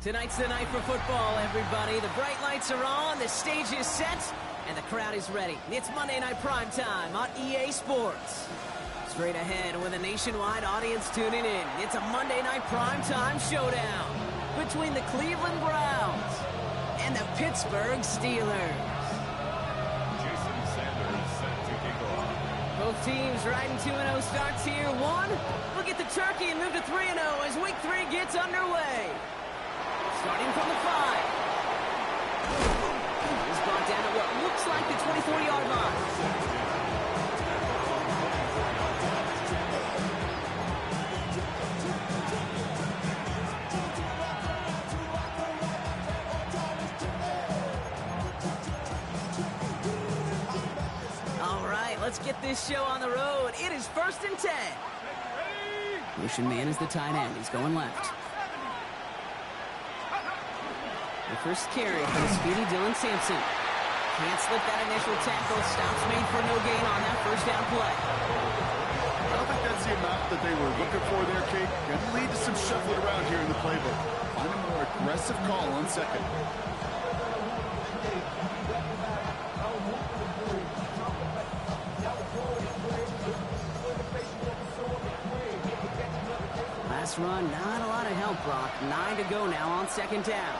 Tonight's the night for football, everybody. The bright lights are on, the stage is set, and the crowd is ready. It's Monday Night Primetime on EA Sports. Straight ahead with a nationwide audience tuning in, it's a Monday Night Primetime showdown between the Cleveland Browns and the Pittsburgh Steelers. Both teams riding 2-0 starts here. One, look at the turkey and move to 3-0 as Week 3 gets underway. Starting from the 5. He's brought down at what looks like the 24-yard line. All right, let's get this show on the road. It is 1st and 10. Motion man is the tight end. He's going left. The first carry for the speedy Dylan Sampson. Can't slip that initial tackle. Stops made for no gain on that first down play. I don't think that's the amount that they were looking for there, Kate. Going to lead to some shuffling around here in the playbook. Find a more aggressive call on second. Last run, not a lot of help, Brock. 9 to go now on second down.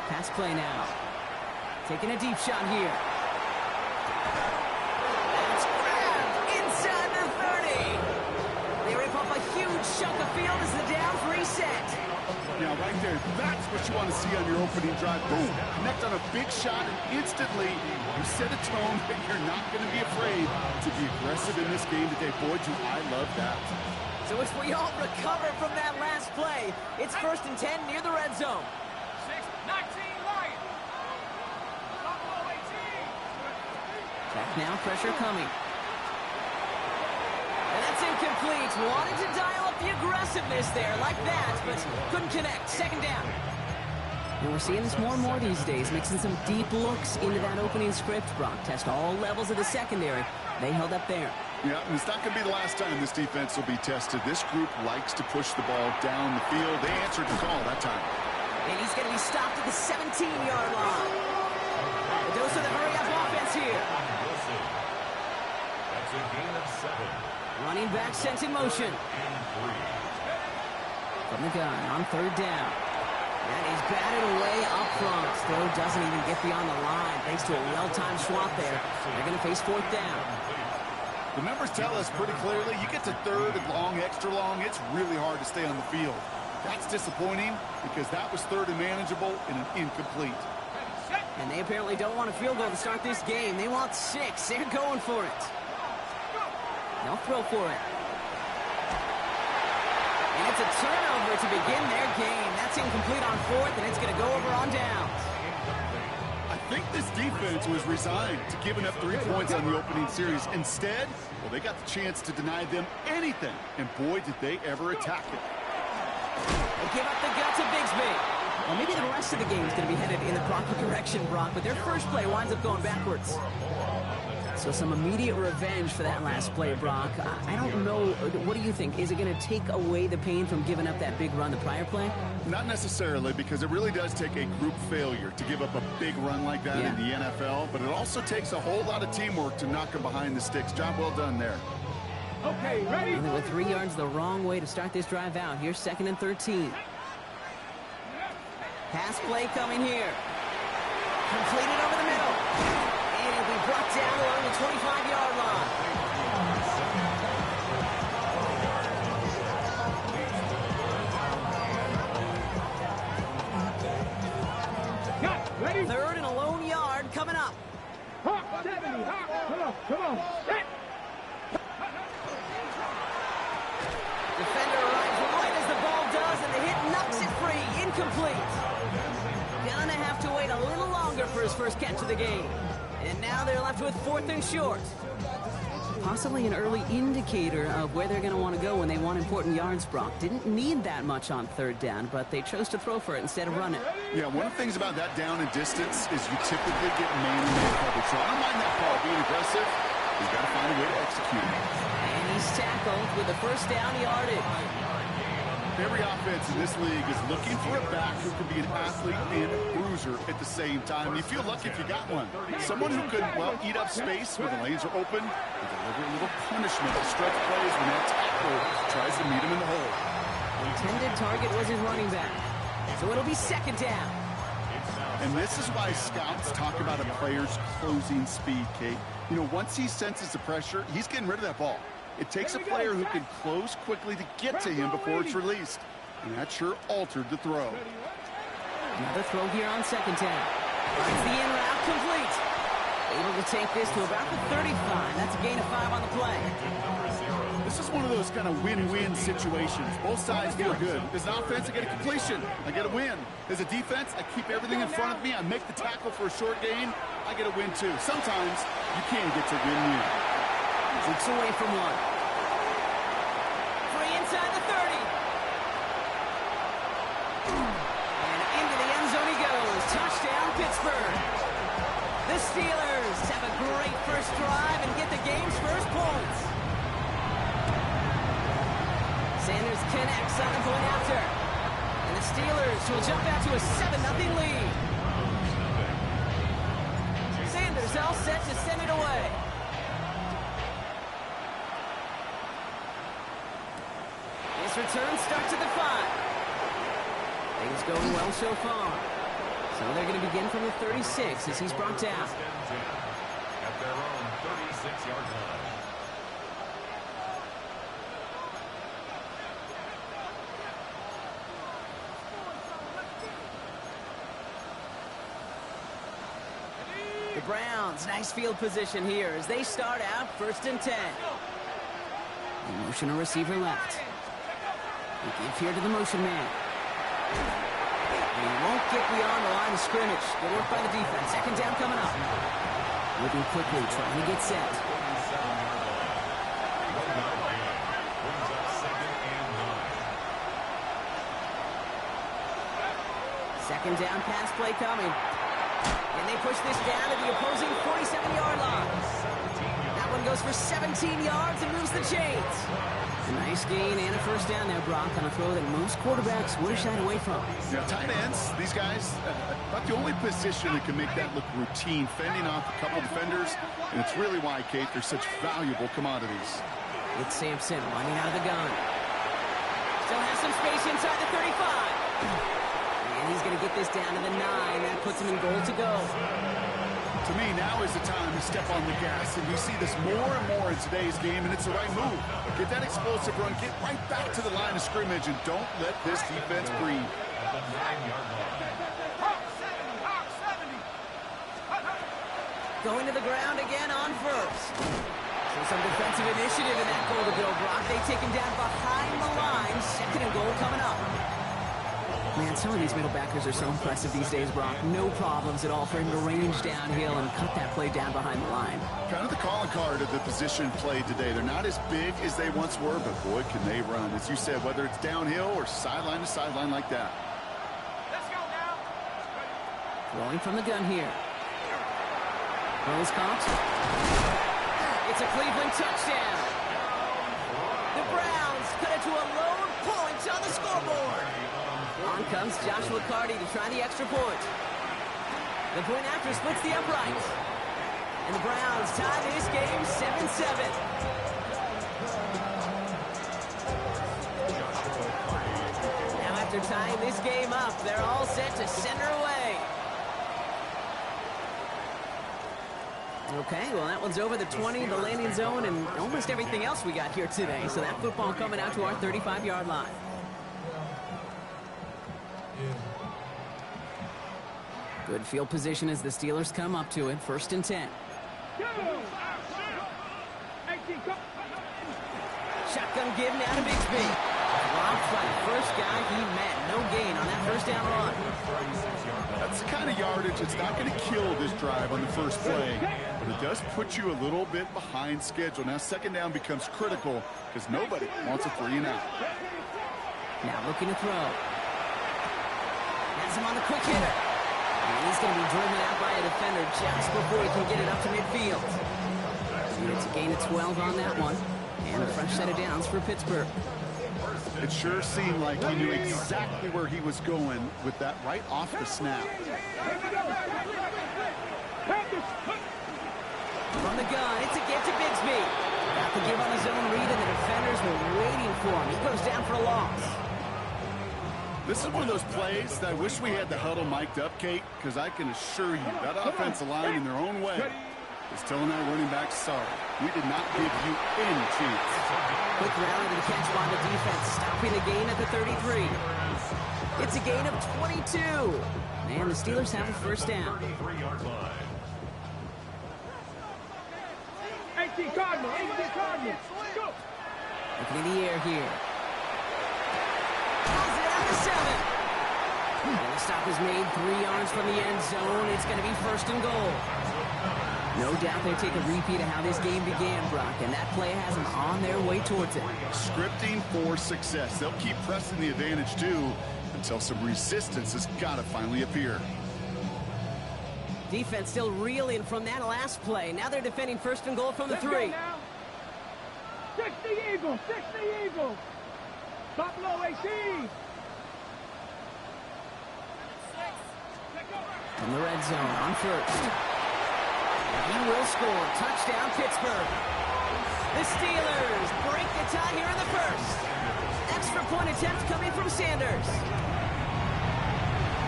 Pass play now. Taking a deep shot here. That's grabbed inside the 30. They rip off a huge chunk of field as the downs reset. Now, right there, that's what you want to see on your opening drive. Boom, connect on a big shot, and instantly you set a tone that you're not going to be afraid to be aggressive in this game today. Boy, do I love that. So as we all recover from that last play, it's 1st and 10 near the red zone. 6-19 Lions. Back now, pressure coming. And that's incomplete. Wanted to dial up the aggressiveness there like that, but couldn't connect. Second down. And we're seeing this more and more these days, mixing some deep looks into that opening script. Brock test all levels of the secondary. They held up there. Yeah, and it's not going to be the last time this defense will be tested. This group likes to push the ball down the field. They answered the call that time. And he's going to be stopped at the 17-yard line. A dose of the hurry-up offense here. That's a gain of 7. Running back sent in motion. From the gun on 3rd down. And he's batted away up front. Throw doesn't even get beyond the line. Thanks to a well-timed swat there. They're going to face 4th down. The numbers tell us pretty clearly, you get to 3rd and long, extra long, it's really hard to stay on the field. That's disappointing because that was 3rd and manageable and an incomplete. And they apparently don't want a field goal to start this game. They want 6. They're going for it. They'll throw for it. And it's a turnover to begin their game. That's incomplete on 4th, and it's going to go over on downs. I think this defense was resigned to giving up 3 points on the opening series. Instead, well, they got the chance to deny them anything. And boy, did they ever attack it. They give up the gut to Bigsby. Well, maybe the rest of the game is going to be headed in the proper direction, Brock, but their first play winds up going backwards. So some immediate revenge for that last play, Brock. I don't know. What do you think? Is it going to take away the pain from giving up that big run the prior play? Not necessarily, because it really does take a group failure to give up a big run like that in the NFL, but it also takes a whole lot of teamwork to knock them behind the sticks. Job well done there. Okay, ready? And they went 3 yards the wrong way to start this drive out. Here's 2nd and 13. Pass play coming here. Completed over the middle. And it'll be brought down along the 25-yard line. Got, ready? 3rd and a lone yard coming up. 70. Come on. Defender arrives right as the ball does, and the hit knocks it free. Incomplete. Gonna have to wait a little longer for his first catch of the game. And now they're left with 4th and short. Possibly an early indicator of where they're going to want to go when they want important yards, Brock. Didn't need that much on 3rd down, but they chose to throw for it instead of run it. Yeah, one of the things about that down and distance is you typically get man-to-man coverage. So I don't mind that call being aggressive. He's got to find a way to execute it. And he's tackled with the first down yardage. Every offense in this league is looking for a back who can be an athlete and a bruiser at the same time. You feel lucky if you got one. Someone who can, well, eat up space when the lanes are open and deliver a little punishment to stretch plays when that tackle tries to meet him in the hole. The intended target was his running back. So it'll be second down. And this is why scouts talk about a player's closing speed, Kate. You know, once he senses the pressure, he's getting rid of that ball. It takes a player who can close quickly to get to him before it's released. And that sure altered the throw. Another throw here on second down. Finds the in route complete. Able to take this to about the 35. That's a gain of 5 on the play. This is one of those kind of win-win situations. Both sides feel good. As an offense, I get a completion. I get a win. As a defense, I keep everything in front of me. I make the tackle for a short gain. I get a win, too. Sometimes you can get to win-win. Looks away from one. Free inside the 30. And into the end zone he goes. Touchdown, Pittsburgh. The Steelers have a great first drive and get the game's first points. Sanders connects on the point after. And the Steelers will jump out to a 7-0 lead. Sanders all set to send it away. This return starts at the 5. Things going well so far. So they're going to begin from the 36 as he's brought down. At their own 36-yard line. The Browns, nice field position here as they start out 1st and 10. The motion receiver left. We give here to the motion man. He won't get beyond the line of scrimmage. Good work by the defense. Second down coming up. Moving quickly, trying to get set. Second down pass play coming. And they push this down to the opposing 47-yard line. That one goes for 17 yards and moves the chains. A nice gain and a first down there, Brock, on a throw that most quarterbacks would have shied away from. Yeah, tight ends, these guys, not the only position that can make that look routine, fending off a couple defenders, and it's really why, Kate, they're such valuable commodities. It's Sampson running out of the gun. Still has some space inside the 35. And he's going to get this down to the 9. That puts him in goal to go. To me, now is the time to step on the gas, and we see this more and more in today's game, and it's the right move. Get that explosive run, get right back to the line of scrimmage, and don't let this defense breathe. Going to the ground again on first. So some defensive initiative in that goal to go, Brock. They take him down behind the line. Second and goal coming up. Man, some of these middle backers are so impressive these days, Brock. No problems at all for him to range downhill and cut that play down behind the line. Kind of the calling card of the position played today. They're not as big as they once were, but boy, can they run. As you said, whether it's downhill or sideline to sideline like that. Let's go now. Throwing from the gun here. Throws caught. It's a Cleveland touchdown. The Browns cut it to a load of points on the scoreboard. On comes Joshua Carty to try the extra point. The point after splits the uprights. And the Browns tie this game 7-7. Now after tying this game up, they're all set to send her away. Okay, well that one's over the 20, the landing zone, and almost everything else we got here today. So that football coming out to our 35-yard line. Good field position as the Steelers come up to it. 1st and 10. Shotgun give now to Bigsby. Blocked by the first guy he met. No gain on that first down run. That's the kind of yardage that's not going to kill this drive on the first play, but it does put you a little bit behind schedule. Now second down becomes critical because nobody wants a 3 and out. Now looking to throw. Has him on the quick hitter. And he's going to be driven out by a defender just before he can get it up to midfield. And it's a gain of 12 on that one. And a fresh set of downs for Pittsburgh. It sure seemed like he knew exactly where he was going with that right off the snap. From the gun, it's a get to Bigsby. Got the give on his own read, and the defenders were waiting for him. He goes down for a loss. This is one of those plays that I wish we had the huddle mic'd up, Kate, because I can assure you that offensive line in their own way is telling our running back, sorry, we did not give you any chance. Quick rally to the catch by the defense, stopping the gain at the 33. It's a gain of 22. And the Steelers have a first down. 33-yard line. 18 Cardinal, 18 Cardinal. Go. Looking in the air here. Pulls it out to 7. And the stop is made 3 yards from the end zone. It's going to be first and goal. No doubt they take a repeat of how this game began, Brock, and that play has them on their way towards it. Scripting for success. They'll keep pressing the advantage, too, until some resistance has got to finally appear. Defense still reeling from that last play. Now they're defending first and goal from the 3. 6 the Eagles, 6 the Eagles. Top low, AC. From the red zone on first. He will score. Touchdown, Pittsburgh. The Steelers break the tie here in the first. Extra point attempt coming from Sanders.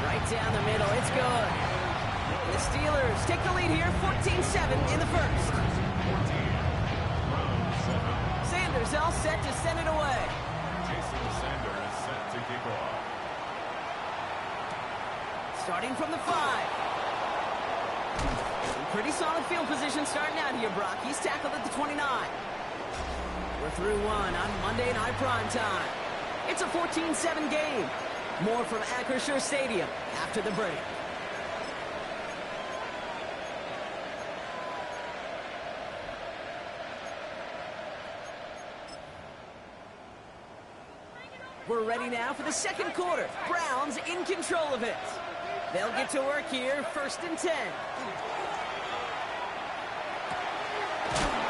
Right down the middle. It's good. The Steelers take the lead here, 14-7 in the first. Sanders all set to send it away. Jason Sanders set to kick off. Starting from the 5. Pretty solid field position starting out here, Brock. He's tackled at the 29. We're through one on Monday Night Prime Time. It's a 14-7 game. More from Acrisure Stadium after the break. We're ready now for the second quarter. Browns in control of it. They'll get to work here, first and 10.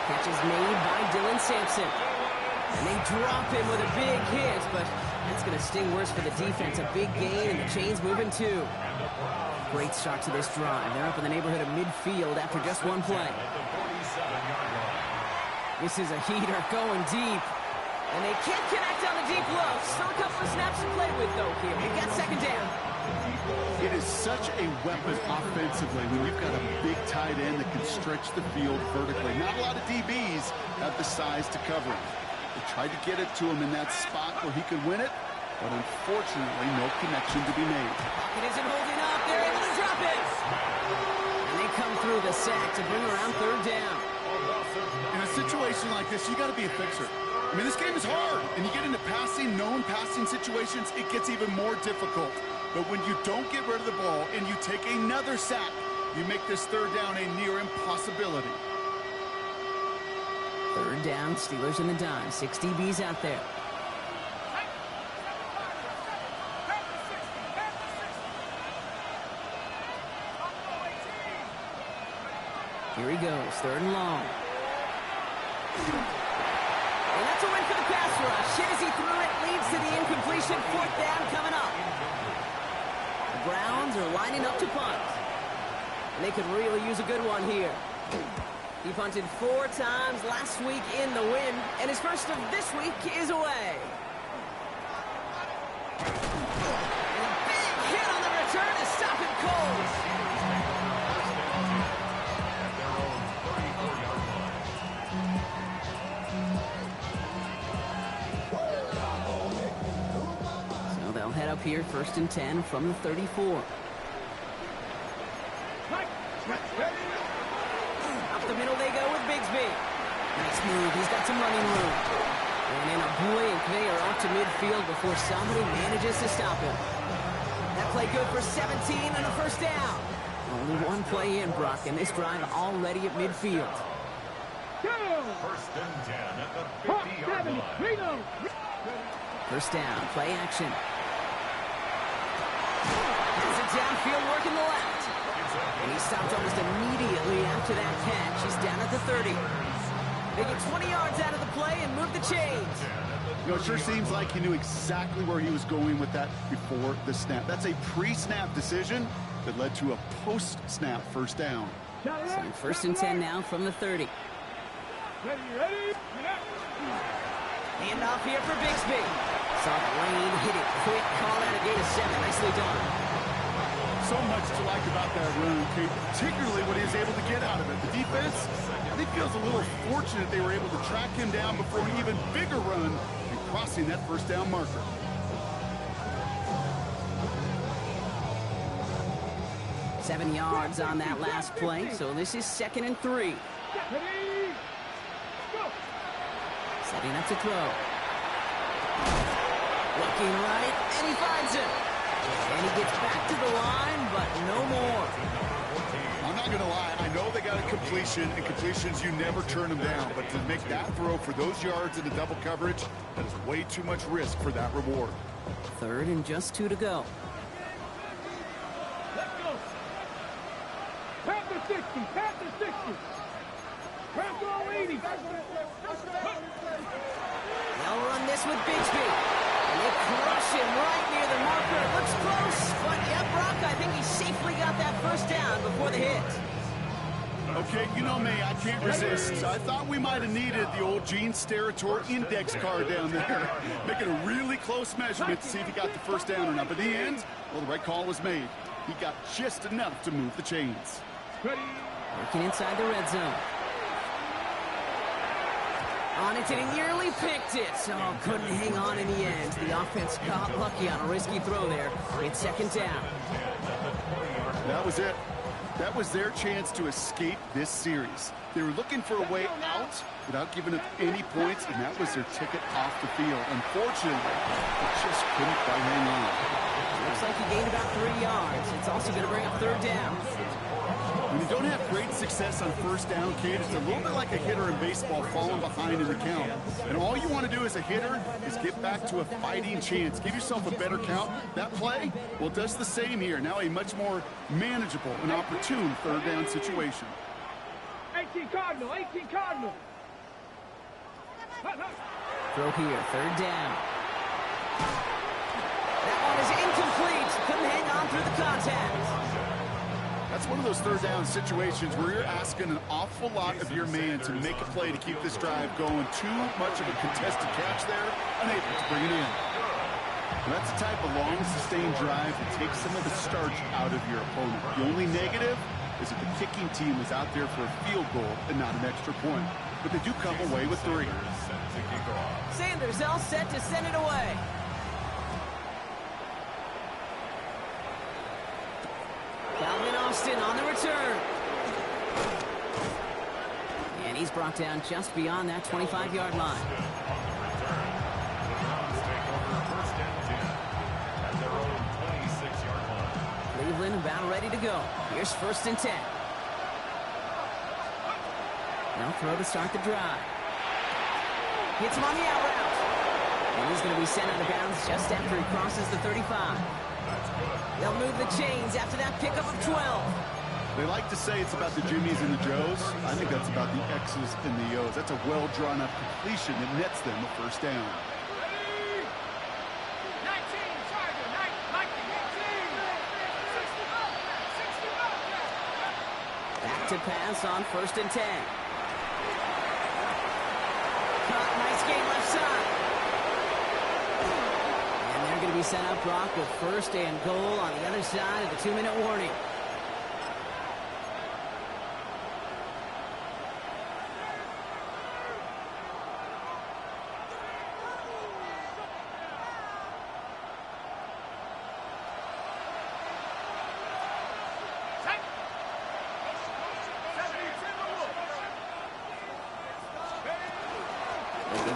Catch is made by Dylan Sampson. And they drop him with a big hit, but that's going to sting worse for the defense. A big gain, and the chain's moving too. Great start to this drive. They're up in the neighborhood of midfield after just one play. This is a heater going deep. And they can't connect on the deep low. Still a couple of snaps to play with, though, here. We've got second down. It is such a weapon offensively when you've got a big tight end that can stretch the field vertically. Not a lot of DBs have the size to cover him. They tried to get it to him in that spot where he could win it, but unfortunately, no connection to be made. Pocket isn't holding up. They're able to drop it. And they come through the sack to bring around third down. In a situation like this, you got to be a fixer. I mean, this game is hard, and you get into passing, known passing situations, it gets even more difficult. But when you don't get rid of the ball and you take another sack, you make this third down a near impossibility. Third down, Steelers in the dime. 6 DBs out there. Here he goes, third and long. And that's a win for the pass rush. Shazy threw it, leads to the incompletion. Fourth down coming up. The Browns are lining up to punt. And they could really use a good one here. He punted 4 times last week in the win, and his first of this week is away. And a big hit on the return to stop him cold. So they'll head up here, first and 10 from the 34. Up the middle they go with Bigsby. Nice move. He's got some running room. And in a blink, they are off to midfield before somebody manages to stop him. That play good for 17 and a first down. Only one play in, Brock, and this drive already at midfield. First and 10 at the 50-yard line. First down, play action. Has it downfield, working the left. And he stopped almost immediately after that catch. He's down at the 30. They get 20 yards out of the play and move the chains. You know, it sure seems like he knew exactly where he was going with that before the snap. That's a pre-snap decision that led to a post-snap first down. So first and 10 now from the 30. Ready? Hand off here for Bigsby. Saw Lane hit it quick. Call out a gain of 7. Nicely done. So much to like about that run, Kate, particularly what he was able to get out of it. The defense, I think, feels a little fortunate they were able to track him down before an even bigger run and crossing that first down marker. Seven yards on that last play, so this is 2nd and 3. Setting up to throw. Looking right, and he finds him. And he gets back to the line, but no more. I'm not going to lie. I know they got a completion, and completions, you never turn them down. But to make that throw for those yards in the double coverage, that is way too much risk for that reward. 3rd and just 2 to go. Let's go. Panther 60. Panther 60. Panther 80. They'll run this with Bigsby. And they crush him right near the marker. It looks close, but yeah, Brock, I think he safely got that first down before the hit. Okay, you know me, I can't resist. I thought we might have needed the old Gene Steratore index card down there. Making a really close measurement to see if he got the first down or not. But in the end, well, the right call was made. He got just enough to move the chains. Working inside the red zone. On it, and he nearly picked it. So couldn't hang on in the end. The offense got lucky on a risky throw there. It's 2nd down. That was it. That was their chance to escape this series. They were looking for a way out without giving up any points, and that was their ticket off the field. Unfortunately, they just couldn't quite hang on. Looks like he gained about 3 yards. It's also going to bring up 3rd down. When you don't have great success on first down, Kate, it's a little bit like a hitter in baseball falling behind in the count. And all you want to do as a hitter is get back to a fighting chance. Give yourself a better count. That play, well, does the same here. Now a much more manageable and opportune 3rd down situation. 18 Cardinal. Throw here, 3rd down. That one is incomplete. Couldn't hang on through the contact. That's one of those 3rd down situations where you're asking an awful lot of your man to make a play to keep this drive going. Too much of a contested catch there, unable to bring it in. And that's the type of long, sustained drive that takes some of the starch out of your opponent. The only negative is that the kicking team is out there for a field goal and not an extra point. But they do come away with 3. Sanders all set to send it away. Calvin Austin on the return. And he's brought down just beyond that 25-yard line. Cleveland about ready to go. Here's 1st and 10. They'll throw to start the drive. Hits him on the out route. And he's going to be sent out of bounds just after he crosses the 35. They'll move the chains after that pickup of 12. They like to say it's about the Jimmies and the Joes. I think that's about the X's and the O's. That's a well-drawn-up completion that nets them a first down. 19, Charger, 19. Back to pass on 1st and 10. Cut, nice game left side. And they're going to be sent up, Brock, with 1st and goal on the other side of the 2-minute warning.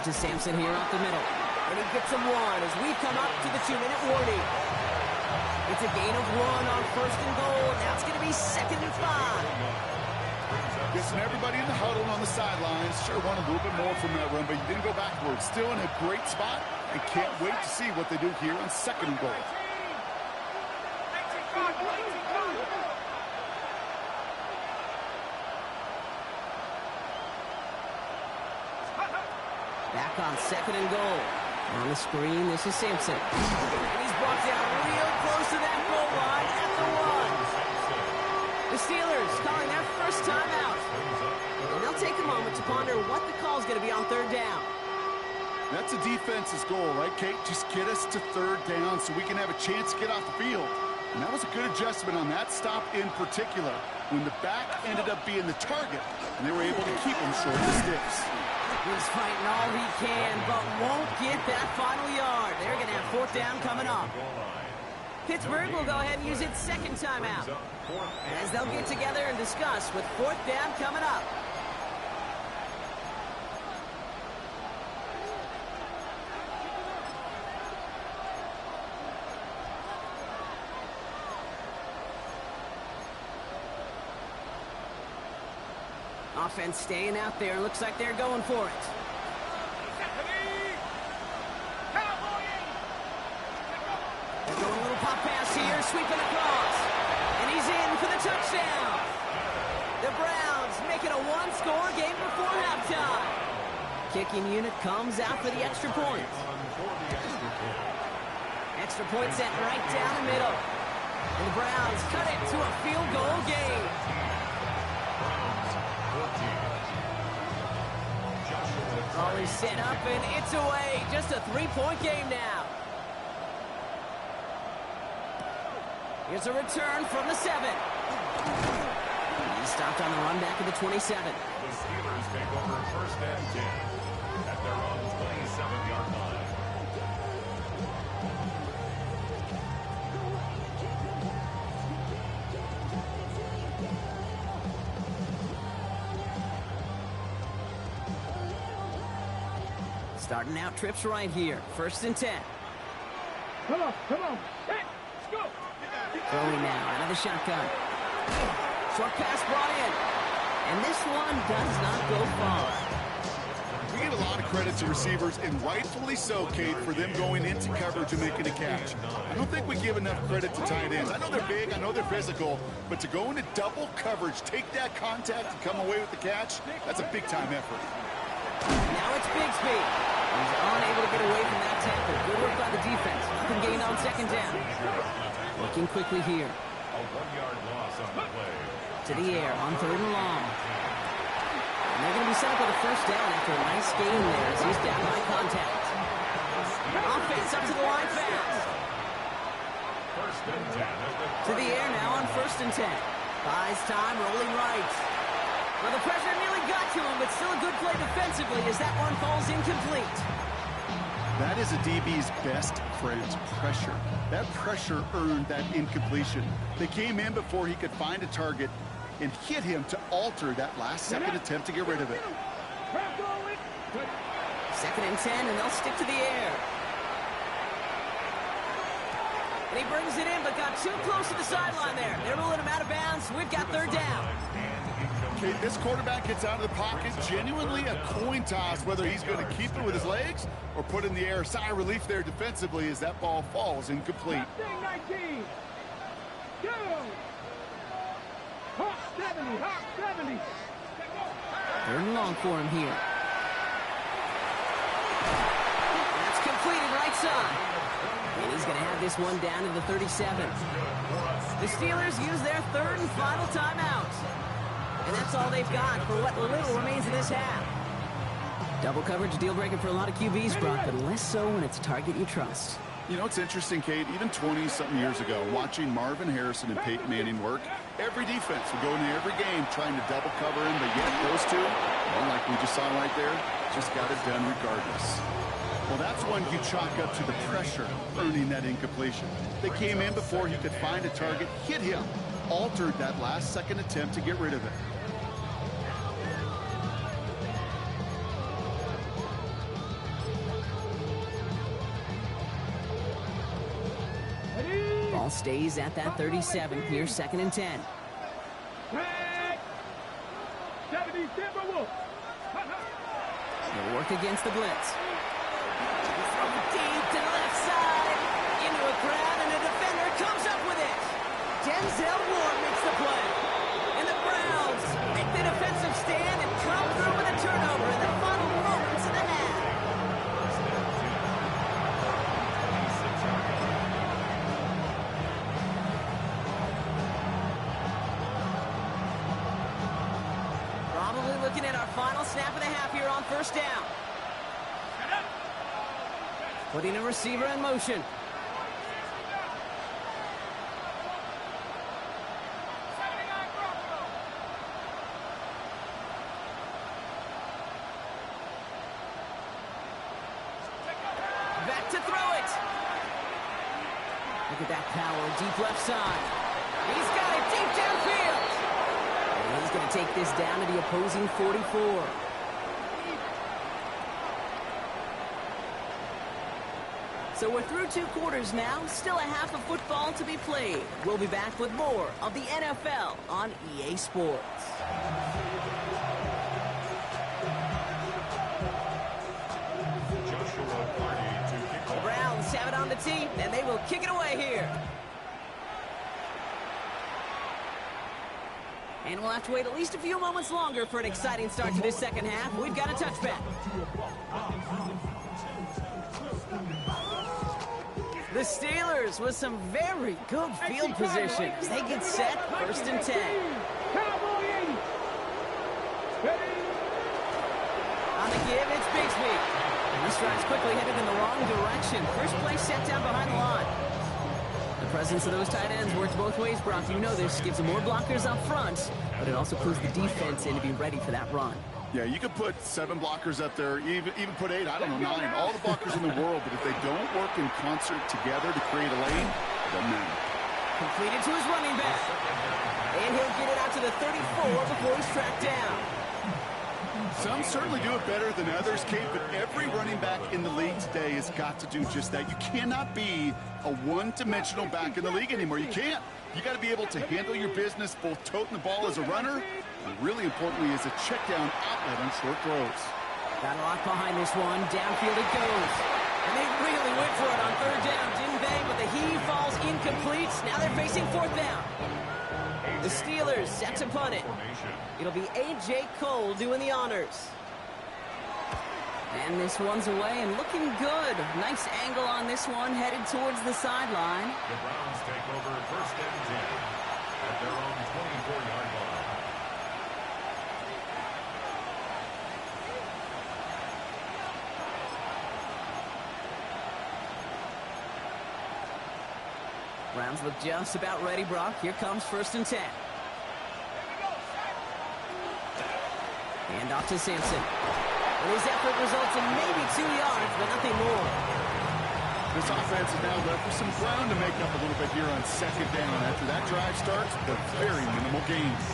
To Sampson here off the middle. And he gets him 1 as we come up to the 2-minute warning. It's a gain of 1 on 1st and goal. Now it's going to be 2nd and 5. Guessing everybody in the huddle on the sidelines sure wanted a little bit more from that run, but you didn't go backwards. Still in a great spot and can't wait to see what they do here on 2nd and goal. Back on 2nd and goal. On the screen, this is Sampson. And he's brought down real close to that goal line at the 1. The Steelers calling their first timeout. And they'll take a moment to ponder what the call is going to be on 3rd down. That's a defense's goal, right, Kate? Just get us to 3rd down so we can have a chance to get off the field. And that was a good adjustment on that stop in particular, when the back ended up being the target, and they were able to keep him short of the sticks. He's fighting all he can, but won't get that final yard. They're going to have 4th down coming up. Pittsburgh will go ahead and use its 2nd timeout, as they'll get together and discuss with 4th down coming up. Offense staying out there. Looks like they're going for it. They're going a little pop pass here, sweeping across. And he's in for the touchdown. The Browns make it a 1-score game before halftime. Kicking unit comes out for the extra point. Extra point sent right down the middle. And the Browns cut it to a field goal game. Always set up, and it's away. Just a 3-point game now. Here's a return from the 7. He stopped on the run back at the 27. The Steelers take over 1st and 10 at their own 27-yard line. Starting out trips right here. 1st and 10. Come on. Hey, let's go. Throwing now out of the shotgun. Short pass brought in. And this one does not go far. We give a lot of credit to receivers, and rightfully so, Kate, for them going into coverage and making a catch. I don't think we give enough credit to tight ends. I know they're big, I know they're physical, but to go into double coverage, take that contact, and come away with the catch, that's a big-time effort. Now it's Bigsby. He's unable to get away from that tackle. Good work by the defense. Nothing gained on 2nd down. Looking quickly here. A 1-yard loss on the play. To the air on 3rd and long. And they're going to be set up with a 1st down after a nice gain there as he's down by contact. Offense up to the line fast. 1st and 10 as the To the air now on 1st and 10. Buys time, rolling right. Well, the pressure nearly got to him, but still a good play defensively as that one falls incomplete. That is a DB's best friend, pressure. That pressure earned that incompletion. They came in before he could find a target and hit him to alter that last-second attempt to get rid of it. 2nd and 10, and they'll stick to the air. And he brings it in, but got too close to the sideline there. They're ruling him out of bounds. We've got 3rd down. Okay, this quarterback gets out of the pocket, genuinely a coin toss, whether he's going to keep it with his legs or put it in the air. Sigh of relief there defensively as that ball falls incomplete. 19. Go. Hawk 70. 3rd and long for him here. That's completed right side. And he's going to have this one down to the 37. The Steelers use their 3rd and final timeout. And that's all they've got for what little remains of this half. Double coverage deal breaker for a lot of QBs, Brock, but less so when it's a target you trust. You know, it's interesting, Kate, even 20-something years ago, watching Marvin Harrison and Peyton Manning work, every defense would go into every game trying to double cover him, but yet those two, well, like we just saw right there, just got it done regardless. Well, that's one you chalk up to the pressure earning that incompletion. They came in before he could find a target, hit him, altered that last-second attempt to get rid of it. Ball stays at that 37. Here's 2nd and 10. 70 Timberwolves. They'll work against the blitz. Throw it deep to the left side. Into a crowd, and a defender comes up with it. Denzel Ward makes the play. And the Browns make the defensive stand and come through with a turnover in the final moments of the half. at our final snap of the half here on first down. Putting a receiver in motion. Back to throw it. Look at that power, deep left side. He's got it deep downfield. And he's going to take this down to the opposing 44. So we're through 2 quarters now. Still a half of football to be played. We'll be back with more of the NFL on EA Sports. The Browns have it on the tee, and they will kick it away here. And we'll have to wait at least a few moments longer for an exciting start to this second half. We've got a touchback. The Steelers with some very good field position. They get set, first and 10. On the give, it's Bigsby. And this drive's quickly headed in the wrong direction. First play set down behind the line. The presence of those tight ends works both ways, Brock. You know this. Gives them more blockers up front, but it also clues the defense in to be ready for that run. Yeah, you could put 7 blockers up there, even put 8, I don't know, 9, all the blockers in the world, but if they don't work in concert together to create a lane, it doesn't matter. Completed to his running back. And he'll get it out to the 34 before he's tracked down. Some certainly do it better than others, Kate, but every running back in the league today has got to do just that. You cannot be a one-dimensional back in the league anymore. You can't. You got to be able to handle your business, both toting the ball as a runner, and really importantly as a check-down outlet on short throws. Got a lot behind this one. Downfield it goes. And they really went for it on third down, didn't they? But the heave falls incomplete. Now they're facing fourth down. The Steelers set to punt it. It'll be A.J. Cole doing the honors. And this one's away and looking good. Nice angle on this one, headed towards the sideline. The Browns take over first and 10 at their own 24-yard line. Browns look just about ready, Brock. Here comes first and 10. And off to Sampson. And his effort results in maybe 2 yards, but nothing more. This offense is now left with some ground to make up a little bit here on second down. After that drive starts, a very minimal gains.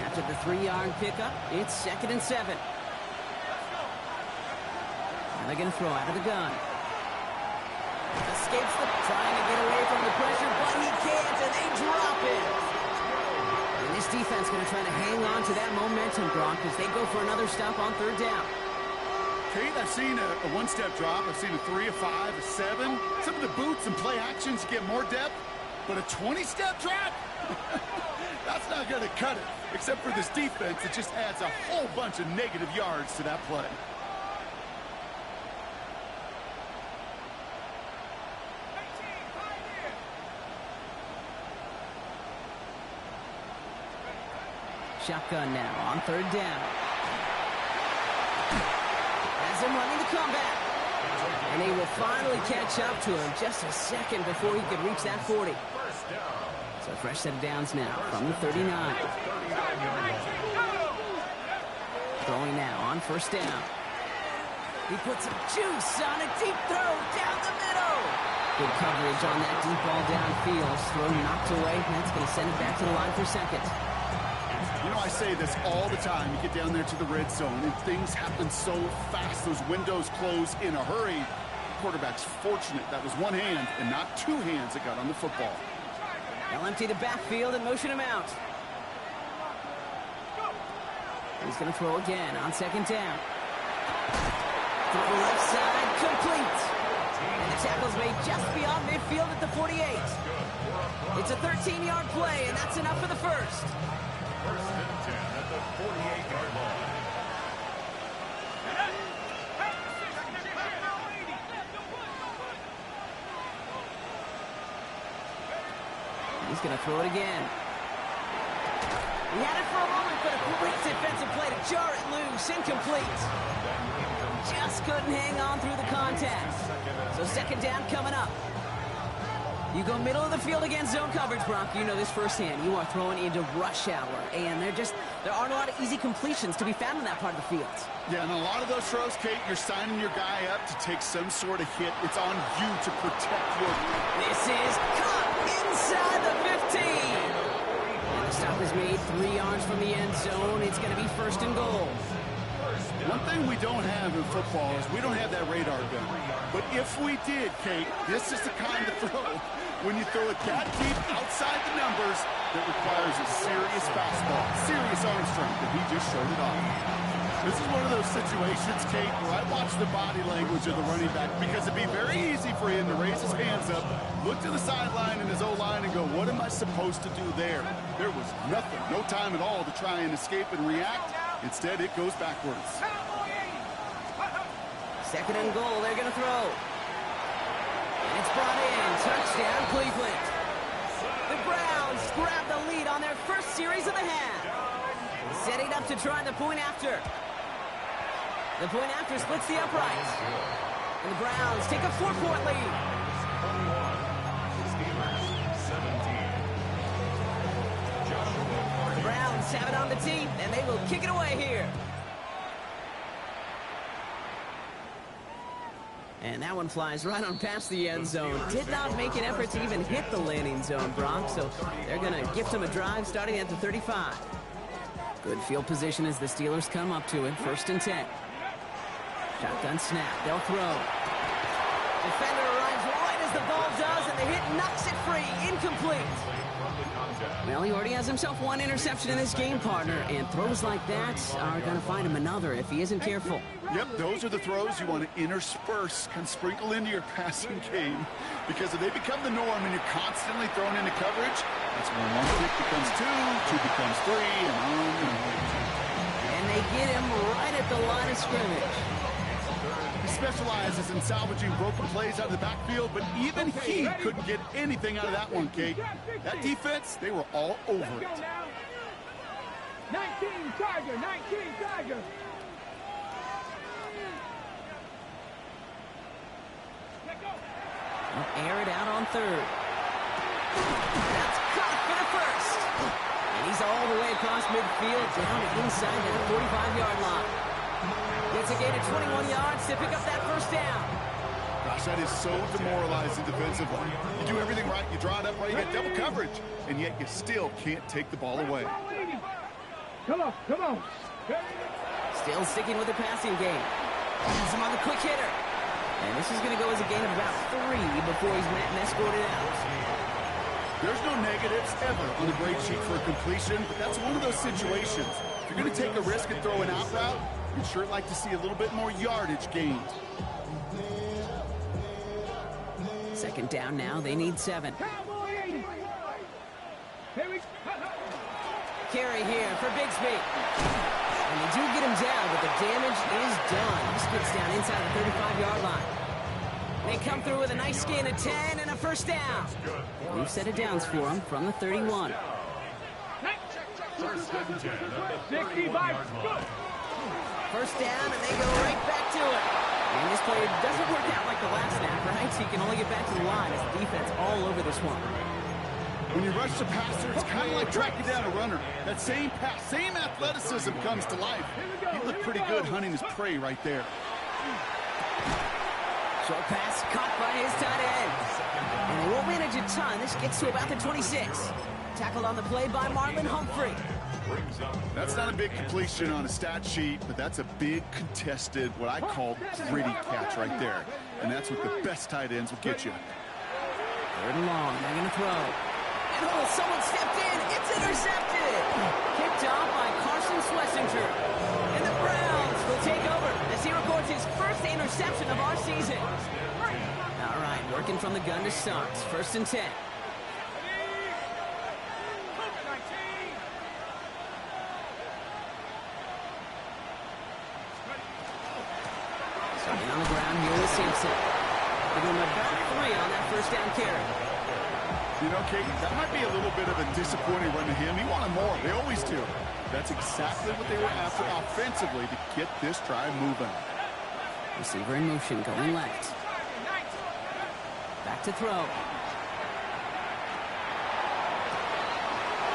After the 3-yard pickup, it's second and 7. Now they're going to throw out of the gun. Escapes trying to get away from the pressure, but he can't, and they drop it. And this defense going to try to hang on to that momentum, Brock, as they go for another stop on third down. Kate, I've seen a one-step drop. I've seen a 3, a 5, a 7. Some of the boots and play actions get more depth, but a 20-step drop? That's not going to cut it, except for this defense that just adds a whole bunch of negative yards to that play. Shotgun now on third down. As they're running the comeback. And they will finally catch up to him just a second before he could reach that 40. So a fresh set of downs now from the 39. Throwing now on first down. He puts some juice on a deep throw down the middle. Good coverage on that deep ball downfield. Throw knocked away. That's going to send it back to the line for second. You know, I say this all the time. You get down there to the red zone, and things happen so fast. Those windows close in a hurry. The quarterback's fortunate. That was one hand and not 2 hands that got on the football. They'll empty the backfield and motion him out. He's going to throw again on second down. To the left side, complete. And the tackle's made just beyond midfield at the 48. It's a 13-yard play, and that's enough for the first. First and 10 at the 48-yard line. He's going to throw it again. He had it for a moment, but a great defensive play to jar it loose. Incomplete. Just couldn't hang on through the contact. So second down coming up. You go middle of the field against zone coverage, Brock. You know this firsthand. You are throwing into rush hour, and there aren't a lot of easy completions to be found in that part of the field. Yeah, and a lot of those throws, Kate, you're signing your guy up to take some sort of hit. It's on you to protect your... This is caught inside the 15. And the stop is made 3 yards from the end zone. It's going to be first and goal. One thing we don't have in football is we don't have that radar gun. But if we did, Kate, this is the kind of throw when you throw it that deep outside the numbers that requires a serious fastball, serious arm strength, and he just showed it off. This is one of those situations, Kate, where I watch the body language of the running back because it'd be very easy for him to raise his hands up, look to the sideline in his O-line and go, what am I supposed to do there? There was nothing, no time at all to try and escape and react. Instead, it goes backwards. Second and goal, they're going to throw. And it's brought in. Touchdown, Cleveland. The Browns grab the lead on their first series of the half. Setting up to try the point after. The point after splits the uprights. And the Browns take a 4-point lead. 17. The Browns have it on the tee, and they will kick it away here. And that one flies right on past the end zone. Did not make an effort to even hit the landing zone, Brock. So they're going to gift him a drive starting at the 35. Good field position as the Steelers come up to it. First and 10. Shotgun snap. They'll throw. Defender arrives right as the ball does, and the hit knocks it free. Incomplete. Well, he already has himself one interception in this game, partner, and throws like that are going to find him another if he isn't careful. Yep, those are the throws you want to intersperse, kind of sprinkle into your passing game, because if they become the norm and you're constantly thrown into coverage, that's when one pick becomes two becomes three, and on and on. And they get him right at the line of scrimmage. He specializes in salvaging broken plays out of the backfield, but even he couldn't get anything out of that one, Kate. That defense, they were all over it. 19 Tiger, 19 Tiger. Air it out on third. That's caught for the first. And he's all the way across midfield down to inside that 45-yard line. Gets a gain of 21 yards to pick up that first down. Gosh, that is so demoralizing defensively. You do everything right, you draw it up right, you get double coverage, and yet you still can't take the ball away. Come on, come on. Still sticking with the passing game. Has him on the quick hitter. And this is going to go as a gain of about 3 before he's met and escorted out. There's no negatives ever on the grade sheet for a completion, but that's one of those situations. If you're going to take a risk and throw an out route, you'd sure like to see a little bit more yardage gained. Second down now, they need 7. Carry here for Bigsby. And they do get him down, but the damage is done. This gets down inside the 35-yard line. They come through with a nice gain of 10 and a first down. We've set it downs for him from the 31. First and 10. 65. First down, and they go right back to it. And this play doesn't work out like the last snap, right? So he can only get back to the line as the defense all over this one. When you rush the passer, it's kind of like tracking down a runner. That same pass, same athleticism comes to life. He looked pretty good hunting his prey right there. Short pass caught by his tight end. And they won't manage a ton. This gets to about the 26. Tackled on the play by Marlon Humphrey. That's not a big completion on a stat sheet, but that's a big contested, what I call gritty catch right there. And that's what the best tight ends will get you. Third and long, they're going to throw. And oh, someone stepped in. It's intercepted. Kicked off by Carson Schlesinger. And the Browns will take over as he records his first interception of our season. All right, working from the gun to start. First and 10. Starting on the ground here with Simpson. Give him about 3 on that first down carry. You know, Kate, that might be a little bit of a disappointing run to him. He wanted more. They always do. That's exactly what they were after offensively to get this drive moving. Receiver in motion, going left. Back to throw.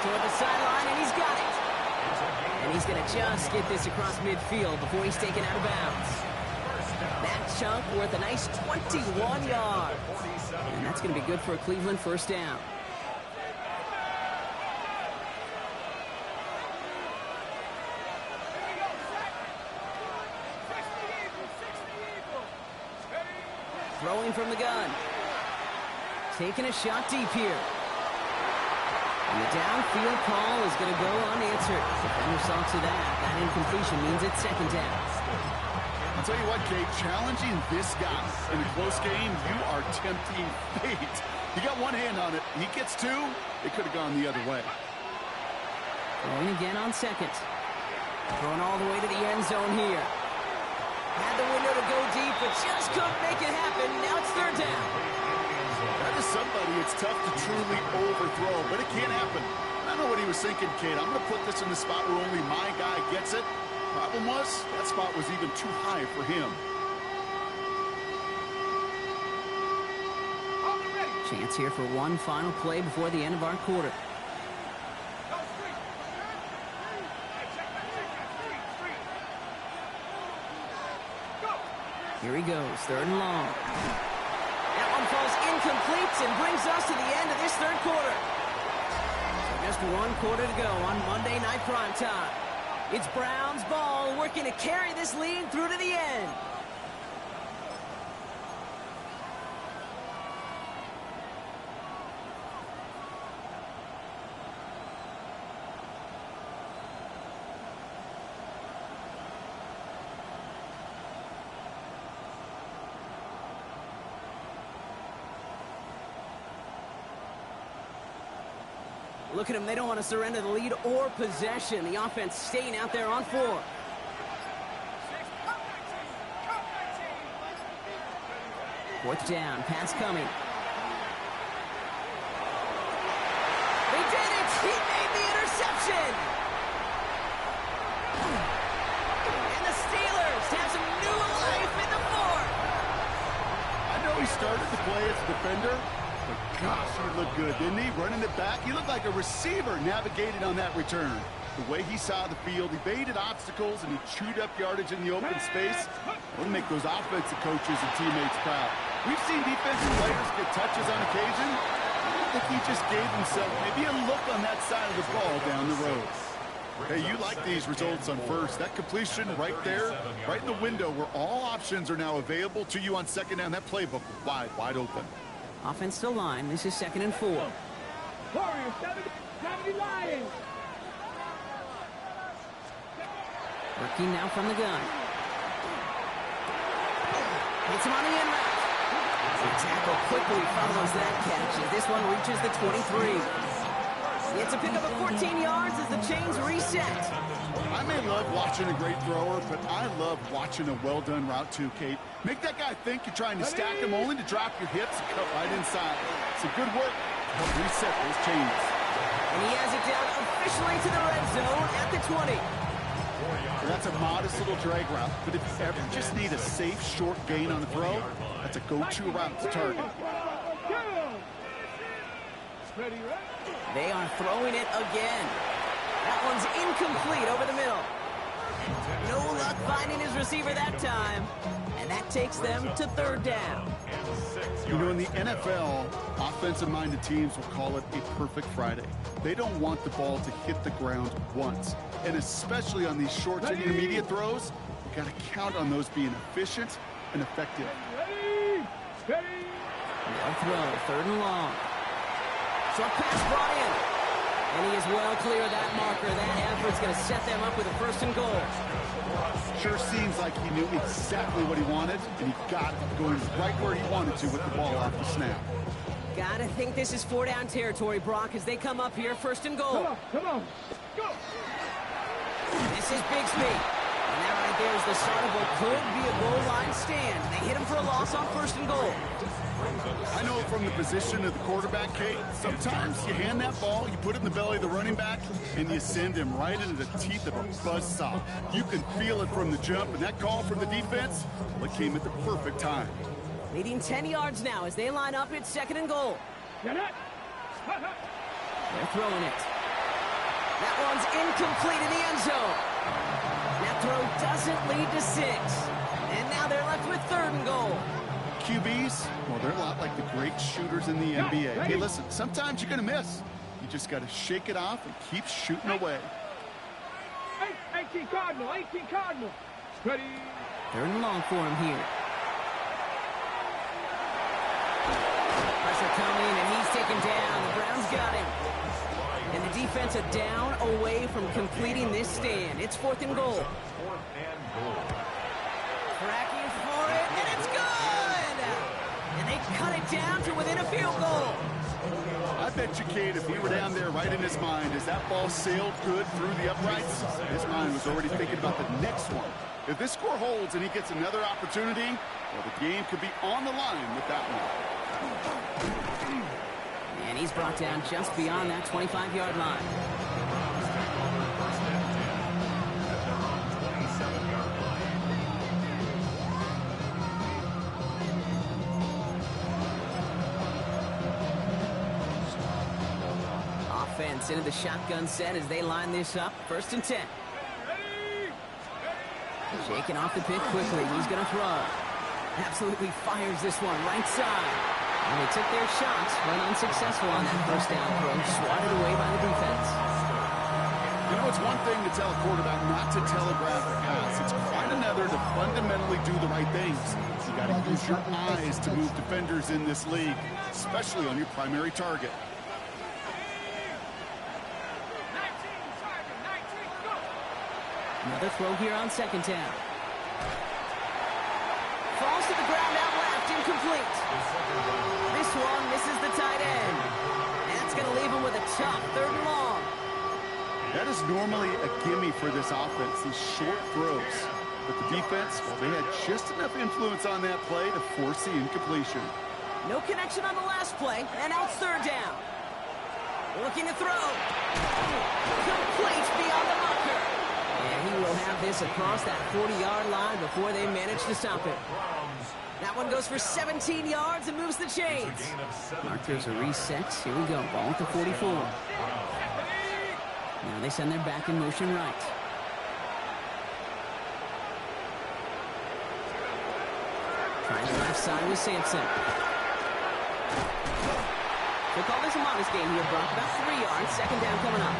Toward the sideline, and he's got it. And he's going to just get this across midfield before he's taken out of bounds. That chunk worth a nice 21 yards. And that's going to be good for a Cleveland first down. Throwing from the gun. Taking a shot deep here. And the downfield call is going to go unanswered. Defender saw to that. That incompletion means it's second down. I'll tell you what, Kate, challenging this guy in a close game, you are tempting fate. You got one hand on it. He gets two. It could have gone the other way. Throwing again on second. Throwing all the way to the end zone here. Had the window to go deep, but just couldn't make it happen. Now it's third down. That is somebody it's tough to truly overthrow, but it can't happen. I don't know what he was thinking, Kate. I'm going to put this in the spot where only my guy gets it. Problem was, that spot was even too high for him. Chance here for one final play before the end of our quarter. Here he goes, third and long. That one falls incomplete and brings us to the end of this third quarter. So just one quarter to go on Monday Night Primetime. It's Browns ball working to carry this lead through to the end. Look at them. They don't want to surrender the lead or possession. The offense staying out there on four. Fourth down. Pass coming. They did it. He made the interception. And the Steelers have some new life in the fourth. I know he started the play as a defender, but gosh, he looked good, didn't he? Running it back, he looked like a receiver navigating on that return. The way he saw the field, he evaded obstacles, and he chewed up yardage in the open space. It'll make those offensive coaches and teammates proud. We've seen defensive players get touches on occasion. I think he just gave himself maybe a look on that side of the ball down the road. Hey, you like these results on first. That completion right there, right in the window where all options are now available to you on second down. That playbook wide open. Offense to line. This is 2nd and 4. Warriors, 70 Lions. Working now from the gun. Hits him on the end route. The tackle quickly follows that catch as this one reaches the 23. It's a pickup of 14 yards as the chains reset. I may love watching a great thrower, but I love watching a well-done route too, Kate. Make that guy think you're trying to stack him only to drop your hips and cut right inside. It's a good work to help reset those chains. And he has it down officially to the red zone at the 20. That's a modest little drag route, but if you ever just need a safe, short gain on the throw, that's a go-to route to target. They are throwing it again. That one's incomplete over the middle. No luck finding his receiver that time. And that takes them to third down. You know, in the NFL, offensive-minded teams will call it a perfect Friday. They don't want the ball to hit the ground once. And especially on these short to intermediate throws, you got to count on those being efficient and effective. Well throw, 3rd and long. Short pass brought in. And he is well clear of that marker. That effort's going to set them up with a 1st and goal. Sure seems like he knew exactly what he wanted, and he got it going right where he wanted to with the ball off the snap. Gotta think this is 4-down territory, Brock, as they come up here, 1st and goal. Come on, go! This is Bigsby. And that right there is the start of what could be a goal line stand. They hit him for a loss on 1st and goal. I know from the position of the quarterback, Kate, sometimes you hand that ball, you put it in the belly of the running back, and you send him right into the teeth of a buzzsaw. You can feel it from the jump, and that call from the defense, well, it came at the perfect time. Leading 10 yards now as they line up. It's 2nd and goal. Get it. They're throwing it. That one's incomplete in the end zone. That throw doesn't lead to 6. And now they're left with 3rd and goal. QBs, well, they're a lot like the great shooters in the NBA. Hey, listen, sometimes you're going to miss. You just got to shake it off and keep shooting away. 18 Cardinal, 18 Cardinal. Ready. 3rd and long for him here. Pressure coming, and he's taken down. The Browns got him. And the defense a down away from completing this stand. It's 4th and goal. Tracking for it, and it's good! And they cut it down to within a field goal. I bet you, Kate, if we were down there right in his mind, as that ball sailed good through the uprights, his mind was already thinking about the next one. If this score holds and he gets another opportunity, well, the game could be on the line with that one. And he's brought down just beyond that 25-yard line. Offense into the shotgun set as they line this up. 1st and 10. Shaking off the pick quickly. He's going to throw. Absolutely fires this one right side. And they took their shots, but unsuccessful on that 1st down throw, swatted away by the defense. You know, it's one thing to tell a quarterback not to telegraph a pass. It's quite another to fundamentally do the right things. You got to use your eyes to move defenders in this league, especially on your primary target. 19, go. Another throw here on 2nd down. Falls to the ground out left, incomplete. This one misses the tight end. That's going to leave him with a tough 3rd and long. That is normally a gimme for this offense, these short throws. But the defense, well, they had just enough influence on that play to force the incompletion. No connection on the last play, and now it's 3rd down. Looking to throw. Complete beyond the marker. And he will have this across that 40-yard line before they manage to stop it. That one goes for 17 yards and moves the chains. Markers are reset. Here we go. Ball at the 44. Now they send their back in motion right. Trying the left side with Sampson. We'll call this a modest game here, Brock. About 3 yards. 2nd down coming up.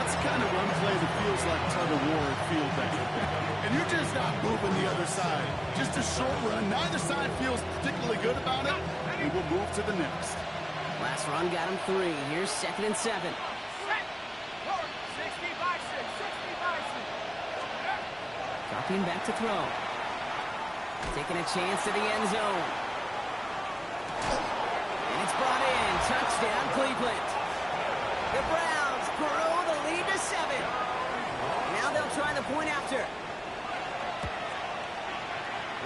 That's the kind of run play that feels like tug-of-war at field day. And you're just not moving the other side. Just a short run. Neither side feels particularly good about it. And we'll move to the next. Last run got him 3. Here's 2nd and 7. 60 by 6, 60 by 6. Dropping back to throw. Taking a chance to the end zone. And it's brought in. Touchdown, Cleveland. The Browns grow the lead to 7. Now they'll try the point after.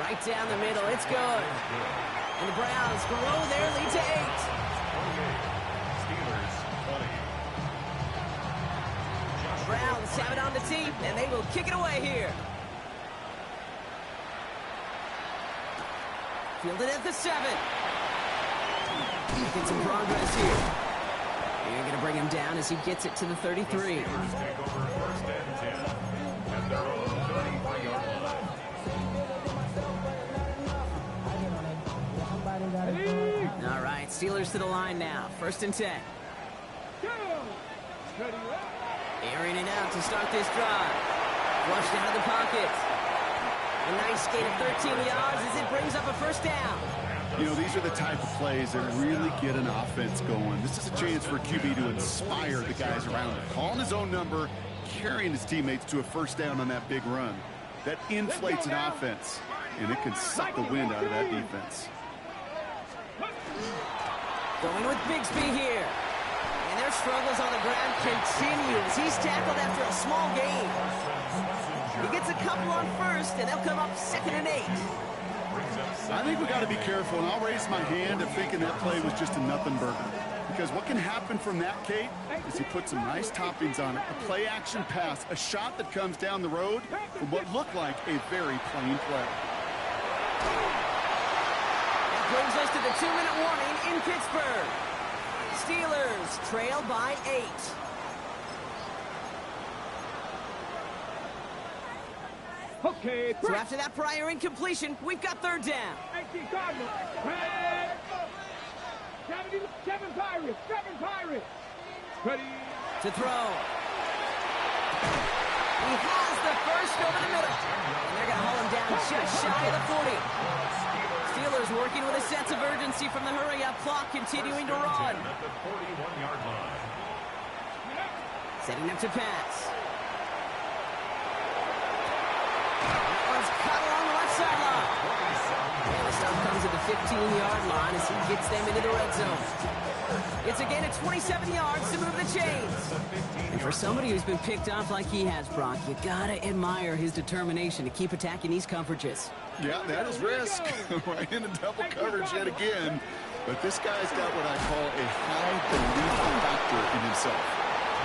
Right down the middle. It's good. And the Browns grow their lead to 8. Steelers 20. Browns have it on the tee, and they will kick it away here. Fielded at the 7. Making some progress here. They're going to bring him down as he gets it to the 33. Steelers take over 1st and 10 at their own 33-yard line. All right, Steelers to the line now. 1st and 10. Airing it out to start this drive. Flushed out of the pocket. A nice gain of 13 yards as it brings up a 1st down. You know, these are the type of plays that really get an offense going. This is a chance for QB to inspire the guys around him. Calling his own number, carrying his teammates to a 1st down on that big run. That inflates an offense, and it can suck the wind out of that defense. Going with Bigsby here. And their struggles on the ground continue as he's tackled after a small gain. He gets a couple on 1st, and they'll come up 2nd and 8. I think we got to be careful, and I'll raise my hand of thinking that play was just a nothing burger. Because what can happen from that, Kate, is he puts some nice toppings on it. A play-action pass, a shot that comes down the road from what looked like a very plain play. That brings us to the 2-minute warning in Pittsburgh. Steelers trail by 8. Okay, So after that prior incompletion, we've got 3rd down. 18 Cardinals. Red. 77 Pirates. 7 Pirates. Ready. To throw. He has the first over the middle. And they're going to haul him down just shy of the 40. Steelers working with a sense of urgency from the hurry-up clock, continuing to run. At the 41-yard line. Setting up to pass. That one's cut along the left sideline. And the stop comes at the 15-yard line as he gets them into the red zone. It's a gain of 27 yards to move the chains. And for somebody who's been picked off like he has, Brock, you gotta admire his determination to keep attacking these coverages. Yeah, that is risk. Right into double coverage yet again. But this guy's got what I call a high belief factor in himself.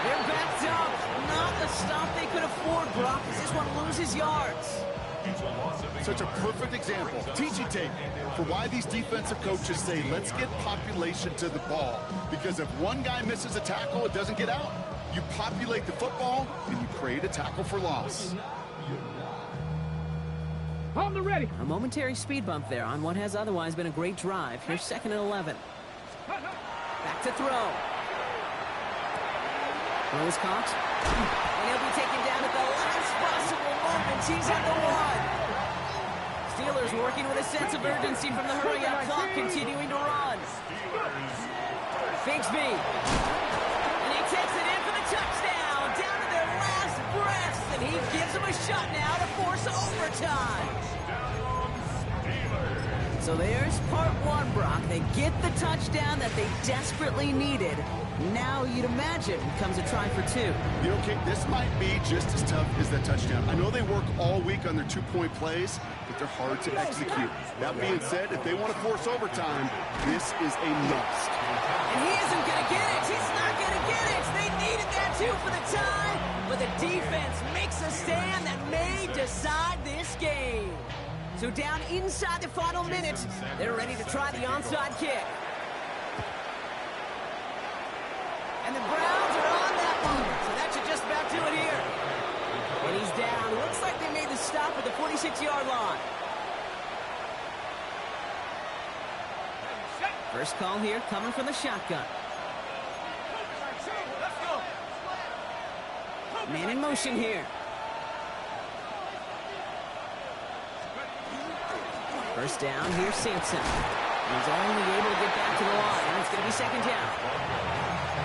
They're backed up. Not the stop they could afford, Brock, as this one loses yards. Such a perfect example, teaching tape, for why these defensive coaches say, let's get population to the ball. Because if one guy misses a tackle, it doesn't get out. You populate the football, and you create a tackle for loss. On the ready. A momentary speed bump there on what has otherwise been a great drive. Here's 2nd and 11. Back to throw. Throw is caught. And he'll be taken down at the last possible moment. He's at the 1. Steelers working with a sense of urgency from the hurry-up clock, continuing to run. Bigsby. And he takes it in for the touchdown. Down to their last breaths. And he gives them a shot now to force overtime. So there's part 1, Brock. They get the touchdown that they desperately needed. Now you'd imagine comes a try for 2. You know, Kate, this might be just as tough as that touchdown. I know they work all week on their 2-point plays, but they're hard to execute. That being said, if they want to force overtime, this is a must. And he isn't going to get it. He's not going to get it. They needed that too for the tie, but the defense makes a stand that may decide this game. So down inside the final minute, they're ready to try the onside kick. And the Browns are on that one, so that should just about do it here. And he's down. Looks like they made the stop at the 46-yard line. First call here coming from the shotgun. Man in motion here. First down, here's Sampson. He's only able to get back to the line, and it's going to be 2nd down.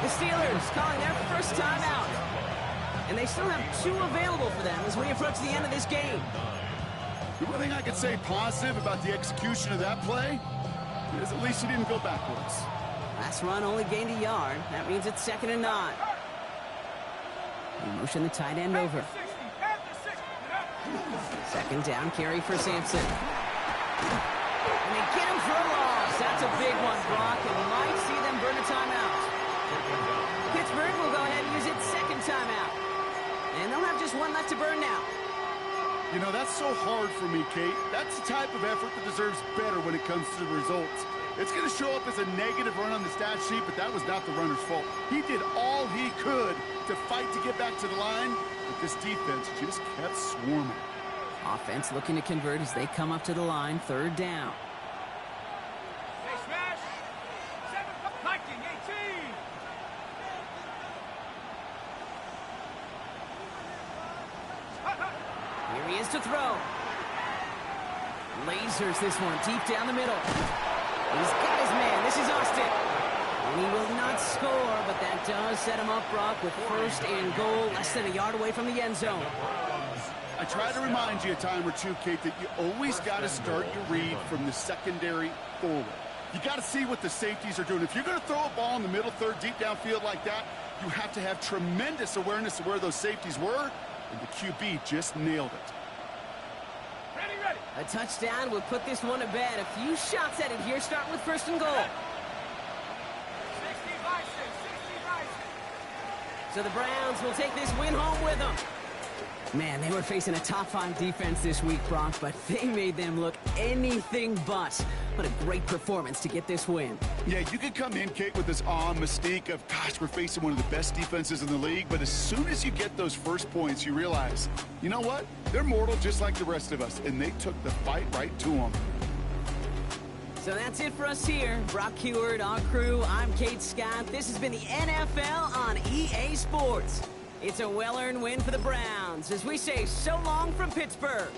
The Steelers calling their first timeout. And they still have 2 available for them as we approach the end of this game. The one thing I could say positive about the execution of that play is at least he didn't go backwards. Last run only gained a yard. That means it's 2nd and 9. They motion the tight end over. 2nd down carry for Sampson. And they get him for a loss. That's a big one, Brock, and might see them burn a timeout. Pittsburgh will go ahead and use its 2nd timeout. And they'll have just 1 left to burn now. You know, that's so hard for me, Kate. That's the type of effort that deserves better when it comes to the results. It's going to show up as a negative run on the stat sheet, but that was not the runner's fault. He did all he could to fight to get back to the line, but this defense just kept swarming. Offense looking to convert as they come up to the line, 3rd down. Here he is to throw. Lasers this one deep down the middle. He's got his man. This is Austin. And he will not score, but that does set him up, Brock, with 1st and goal, less than a yard away from the end zone. I try to remind you a time or 2, Kate, that you always got to start your read from the secondary forward. You got to see what the safeties are doing. If you're going to throw a ball in the middle third, deep downfield like that, you have to have tremendous awareness of where those safeties were, and the QB just nailed it. Ready, ready. A touchdown would put this one to bed. A few shots at it here, starting with first and goal. So the Browns will take this win home with them. Man, they were facing a top-5 defense this week, Brock, but they made them look anything but. What a great performance to get this win. Yeah, you could come in, Kate, with this awe and mystique of, gosh, we're facing one of the best defenses in the league, but as soon as you get those first points, you realize, you know what? They're mortal just like the rest of us, and they took the fight right to them. So that's it for us here. Brock Heward, our crew, I'm Kate Scott. This has been the NFL on EA Sports. It's a well-earned win for the Browns as we say so long from Pittsburgh.